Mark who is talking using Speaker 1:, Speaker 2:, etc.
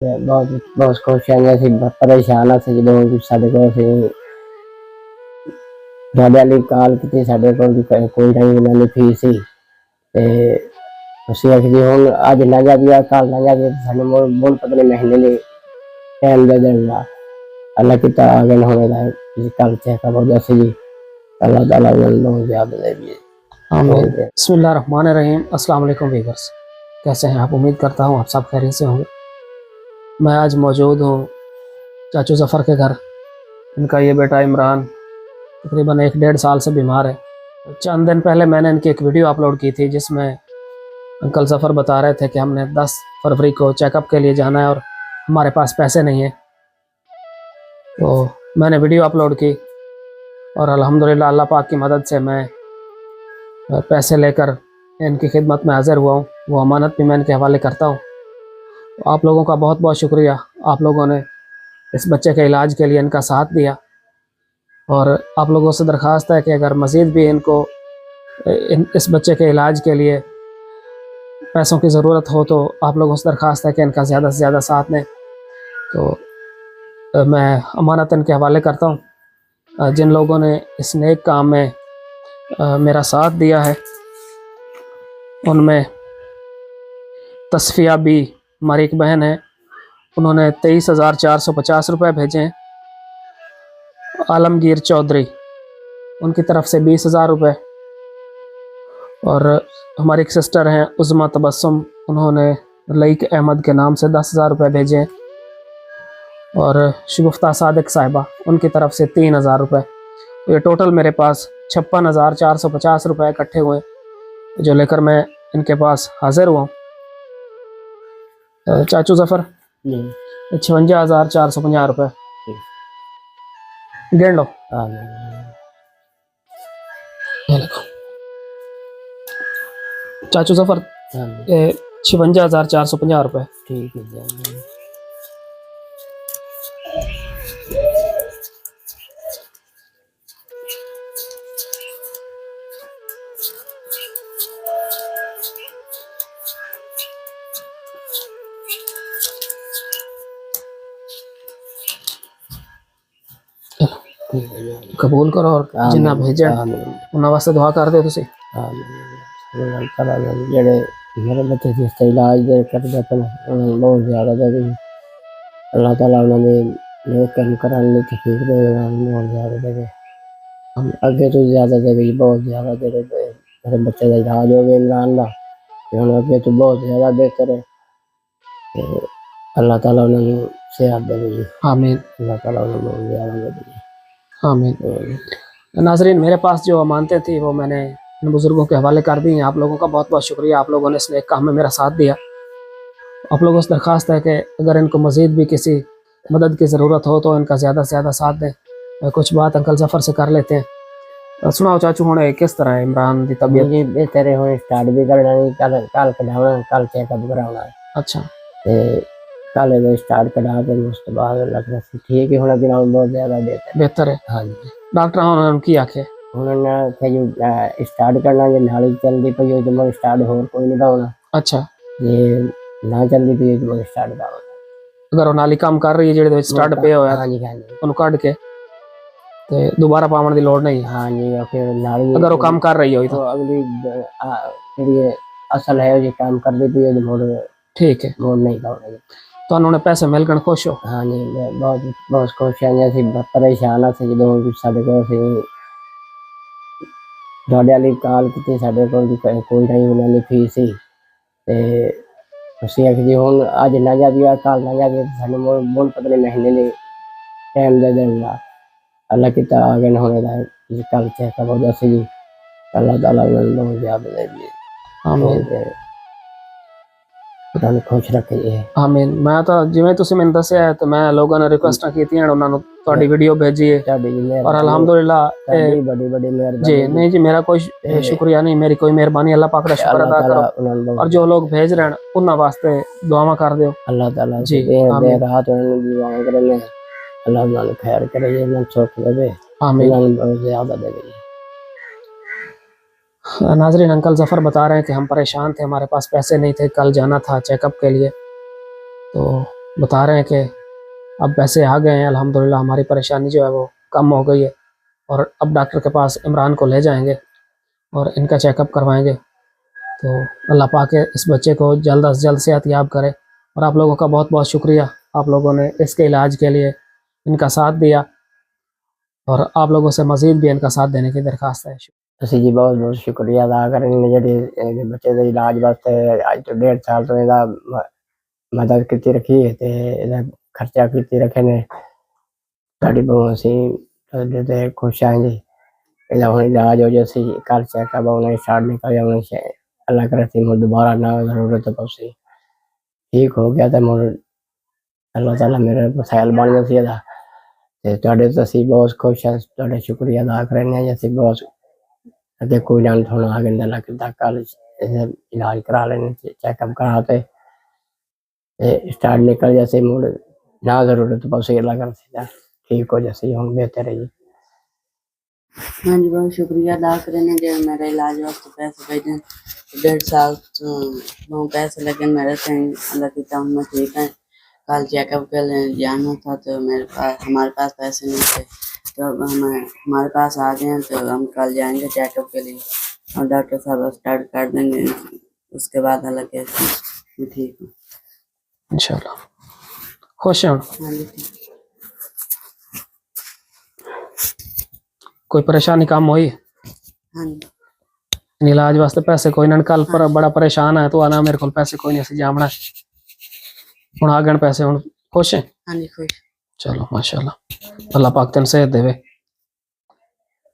Speaker 1: बहुत बहुत खुश हैं ਅਸੀਂ ਪਰੇਸ਼ਾਨ ਆ ਸੀ ਜਦੋਂ ਸਾਡੇ ਕੋਲ ਸੀ ਤੁਹਾਡੇ ਲਈ ਕਾਲ ਕੀਤੀ ਸਾਡੇ ਕੋਲ ਕੋਈ ਨਹੀਂ ਉਹਨਾਂ ਨੇ ਫੀਸ ਸੀ ਤੇ ਅਸੀਂ ਆਖੀ ਹੁਣ ਅੱਜ ਨਾ ਜਾਵੀਆ ਕੱਲ ਨਾ ਜਾਵੀਆ ਸਾਨੂੰ ਮੁੜ ਪਤਲੇ ਮਹੀਨੇ ਲਈ ਟਾਈਮ ਦੇ ਦੇਣਾ अल्लाह की तागन होने लाए कल चेकअप हो जैसे जी अल्लाह ताला उन्हें याद दे भी
Speaker 2: आमीन। बिस्मिल्लाहिर्रहमानिर्रहीम। अस्सलाम वालेकुम व्यूअर्स, कैसे हैं आप? उम्मीद करता हूँ आप सब खैरियत से होंगे। मैं आज मौजूद हूँ चाचू ज़फ़र के घर। इनका ये बेटा इमरान तकरीबन 1-1.5 साल से बीमार है। चंद दिन पहले मैंने इनकी एक वीडियो अपलोड की थी जिसमें अंकल ज़फ़र बता रहे थे कि हमने 10 फरवरी को चेकअप के लिए जाना है और हमारे पास पैसे नहीं हैं। तो मैंने वीडियो अपलोड की और अल्हम्दुलिल्लाह अल्लाह पाक की मदद से मैं पैसे लेकर इनकी खिदमत में हाज़िर हुआ हूँ। वो अमानत भी मैं इनके हवाले करता हूँ। तो आप लोगों का बहुत बहुत शुक्रिया, आप लोगों ने इस बच्चे के इलाज के लिए इनका साथ दिया। और आप लोगों से दरख्वास्त है कि अगर मज़ीद भी इनको इस बच्चे के इलाज के लिए पैसों की ज़रूरत हो तो आप लोगों से दरख्वास्त है कि इनका ज़्यादा से ज़्यादा साथ दें। तो मैं अमानत इनके हवाले करता हूँ। जिन लोगों ने इस नेक काम में मेरा साथ दिया है उनमें तस्फिया बी हमारी एक बहन है, उन्होंने 23,450 रुपये भेजे हैं। आलमगीर चौधरी उनकी तरफ से 20,000 रुपये। और हमारी एक सिस्टर हैं उज़मा तबस्सुम, उन्होंने लईक अहमद के नाम से 10,000 रुपये भेजे हैं। और शगुफ्ता सादिक साहिबा उनकी तरफ से 3,000 रुपये। ये टोटल मेरे पास 56,450 रुपये इकट्ठे हुए जो लेकर मैं इनके पास हाजिर हुआ हूँ। चाचू ज़फ़र 56,450 रुपये गिन लो। चाचू ज़फ़र 56,450 रुपये।
Speaker 1: ठीक है
Speaker 2: कबूल करो और जिन्ना भेजे उन्होंने वास्ते दुआ कर दो तुसी।
Speaker 1: जेड़े मेरे बच्चे जिस इलाज दे कर देते हैं बहुत ज़्यादा दे अल्लाह ताला उन्होंने नेक कर्म कराने की तौफीक दे बहुत ज़्यादा दे हम अगे तो ज़्यादा दे बहुत ज़्यादा दे मेरे बच्चे का इलाज हो गया इमरान का हम अगे तो बहुत ज़्यादा बेहतर है। अल्लाह ताला उन्होंने सेहत दे।
Speaker 2: आमीन।
Speaker 1: अल्लाह ताला उन्होंने बहुत ज़्यादा दे।
Speaker 2: आमीन। नाज़रीन, मेरे पास जो अमानतें थी वो मैंने इन बुज़ुर्गों के हवाले कर दी हैं। आप लोगों का बहुत बहुत शुक्रिया, आप लोगों ने इस नेक काम में मेरा साथ दिया। आप लोगों से दरख्वास्त है कि अगर इनको मज़ीद भी किसी मदद की ज़रूरत हो तो इनका ज़्यादा से ज़्यादा साथ दें। कुछ बात अंकल ज़फ़र से कर लेते हैं। सुनाओ चाचू, हुणे किस तरह है इमरान की तबीयत?
Speaker 1: जी बेहतर है, हुणे स्टार्ट भी करना नहीं कल कढ़ाना कल चेकअप कराना है।
Speaker 2: अच्छा,
Speaker 1: कल में स्टार्ट करा के उस बाद लग रहा ठीक है, हुणे बिना बहुत ज़्यादा
Speaker 2: बेहतर है।
Speaker 1: हाँ जी,
Speaker 2: डॉक्टर उन्होंने की आखे
Speaker 1: उन्होंने स्टार्ट करना जो नाली चलती पई हो तो स्टार्ट होर कोई नहीं होना।
Speaker 2: अच्छा,
Speaker 1: ये ना चलती पई हो तो स्टार्ट करना
Speaker 2: अगर नाली काम कर रही है जेड़े स्टार्ट पे होया
Speaker 1: हाँ जी हाँ जी
Speaker 2: उन्हें काट के ते दोबारा पावन की लोड़ नहीं।
Speaker 1: हाँ जी, और फिर नाली
Speaker 2: अगर वो काम कर रही हो
Speaker 1: तो अगली फिर असल है जो काम कर दी पई मोड़
Speaker 2: ठीक है
Speaker 1: मोड़ नहीं लाउंगी
Speaker 2: तो उन्होंने पैसे मिलकर खुश हो?
Speaker 1: हाँ जी, बहुत बहुत खुश हैं। ਅਸੀਂ परेशान ਆ ਸੀ ਜਦੋਂ ਸਾਡੇ ਕੋਲ ਸੀ ਤੁਹਾਡੇ ਲਈ ਕਾਲ ਕੀਤੀ ਸਾਡੇ ਕੋਲ ਕੋਈ ਨਹੀਂ ਉਹਨਾਂ ਨੇ ਫੀਸ ਸੀ ਤੇ ਅਸੀਂ ਆਖੀ ਹੁਣ ਅੱਜ ਨਾ ਜਾਵੀਆ ਕੱਲ ਨਾ ਜਾਵੀਆ ਸਾਨੂੰ ਮੁੜ ਪਤਲੇ ਮਹੀਨੇ ਲਈ ਟਾਈਮ ਦੇ ਦੇਣਾ अल्लाह की तागन होने लाए कल चेकअप हो जैसे जी अल्लाह ताला उन्हें याद दे भी उन्हें खुश रखे।
Speaker 2: आमीन। मैं तो जिवें तुसी मैंने दस्या है तो मैं लोगों ने रिक्वेस्टां कीतियां उन्होंने ਤੁਹਾਡੀ ਵੀਡੀਓ भेजी है और अल्हम्दुलिल्लाह
Speaker 1: बड़ी बड़ी मेहरबानी
Speaker 2: जी। नहीं जी, मेरा कोई शुक्रिया नहीं, मेरी कोई मेहरबानी, अल्लाह पाक का शुक्र अदा करो। और जो लोग भेज रहे हैं उन्हां वास्ते दुआवां कर दियो।
Speaker 1: अल्लाह ताला
Speaker 2: जी
Speaker 1: दे रात उन्हें दुआएं करे अल्लाह उन्हें खैर करे ये सुख देवे।
Speaker 2: आमीन।
Speaker 1: ज़्यादा देवे।
Speaker 2: नाज़रीन, अंकल ज़फ़र बता रहे हैं कि हम परेशान थे, हमारे पास पैसे नहीं थे, कल जाना था चेकअप के लिए। तो बता रहे हैं कि अब पैसे आ गए हैं, अल्हम्दुलिल्लाह हमारी परेशानी जो है वो कम हो गई है, और अब डॉक्टर के पास इमरान को ले जाएंगे और इनका चेकअप करवाएंगे। तो अल्लाह पाक इस बच्चे को जल्द से जल्द सेहतयाब करे। और आप लोगों का बहुत बहुत शुक्रिया, आप लोगों ने इसके इलाज के लिए इनका साथ दिया, और आप लोगों से मज़ीद भी इनका साथ देने की दरख्वास्त है।
Speaker 1: ਅਸੀਂ ਜੀ ਬਹੁਤ ਬਹੁਤ ਸ਼ੁਕਰੀਆ ਅਦਾ ਕਰਨ ਨੇ ਜਿਹੜੀ ਇਹਦੇ ਬੱਚੇ ਦੇ ਇਲਾਜ ਵਾਸਤੇ ਅੱਜ ਤੋਂ 1.5 ਸਾਲ ਤੋਂ ਇਹਦਾ ਮਦਦ ਕੀਤੀ ਰੱਖੀ ਹੈ ਤੇ ਇਹਦਾ ਖਰਚਾ ਕੀਤੀ ਰੱਖੇ ਨੇ। ਸਾਡੀ ਬਹੁਤ ਅਸੀਂ ਤੁਹਾਡੇ ਤੇ ਖੁਸ਼ ਹਾਂ ਜੀ। ਇਹਦਾ ਹੁਣ ਇਲਾਜ ਹੋ ਜੇ, ਅਸੀਂ ਕੱਲ ਚੈੱਕਅਪ ਹੋਣਾ ਸਟਾर्ट ਨਿਕਲ ਜਾਣਾ ਹੈ। अल्लाह करे थी मुझे दोबारा ना जरूरत पौसी ठीक हो गया तो मुझे अल्लाह ताला मेरे मसाइल बन गए थे ते ਤੁਹਾਡੇ ਤੋਂ ਅਸੀਂ बहुत खुश हैं। ਤੁਹਾਡਾ शुक्रिया अदा करने हैं। ਅਸੀਂ बहुत अगे कोई जान थोड़ा आगे ना लग कल इलाज करा लेने, चेकअप करा ते स्टार्ट निकल जैसे मुझे ना जरूरत पौसी अल्लाह कर ठीक हो जैसे हम बेहतर है जी।
Speaker 3: हाँ जी, बहुत शुक्रिया अदा करने जो मेरा इलाज वास्ते पैसे भेजे। 1.5 साल तो बहुत पैसे लगे मेरे से, अल्लाह की तौफीक में ठीक है। कल चेकअप के लिए जाना था तो हमारे पास पैसे नहीं थे, तो अब हमारे पास आ गए हैं, तो हम कल जाएंगे चेकअप के लिए और डॉक्टर साहब स्टार्ट कर देंगे। उसके बाद अल्लाह के मैं ठीक हूँ
Speaker 2: इंशाल्लाह। खुश हैं?
Speaker 3: हाँ जी ठीक।
Speaker 2: कोई परेशानी कम हुई?
Speaker 3: हाँ जी
Speaker 2: इलाज वास्ते पैसे कोई ना, कल पर बड़ा परेशान है तो आना मेरे को पैसे कोई नहीं, असं जामना हुण आ गए पैसे, हुण खुश है?
Speaker 3: हाँ जी खुश।
Speaker 2: चलो माशाल्लाह, अल्लाह पाक तेन सेहत देवे।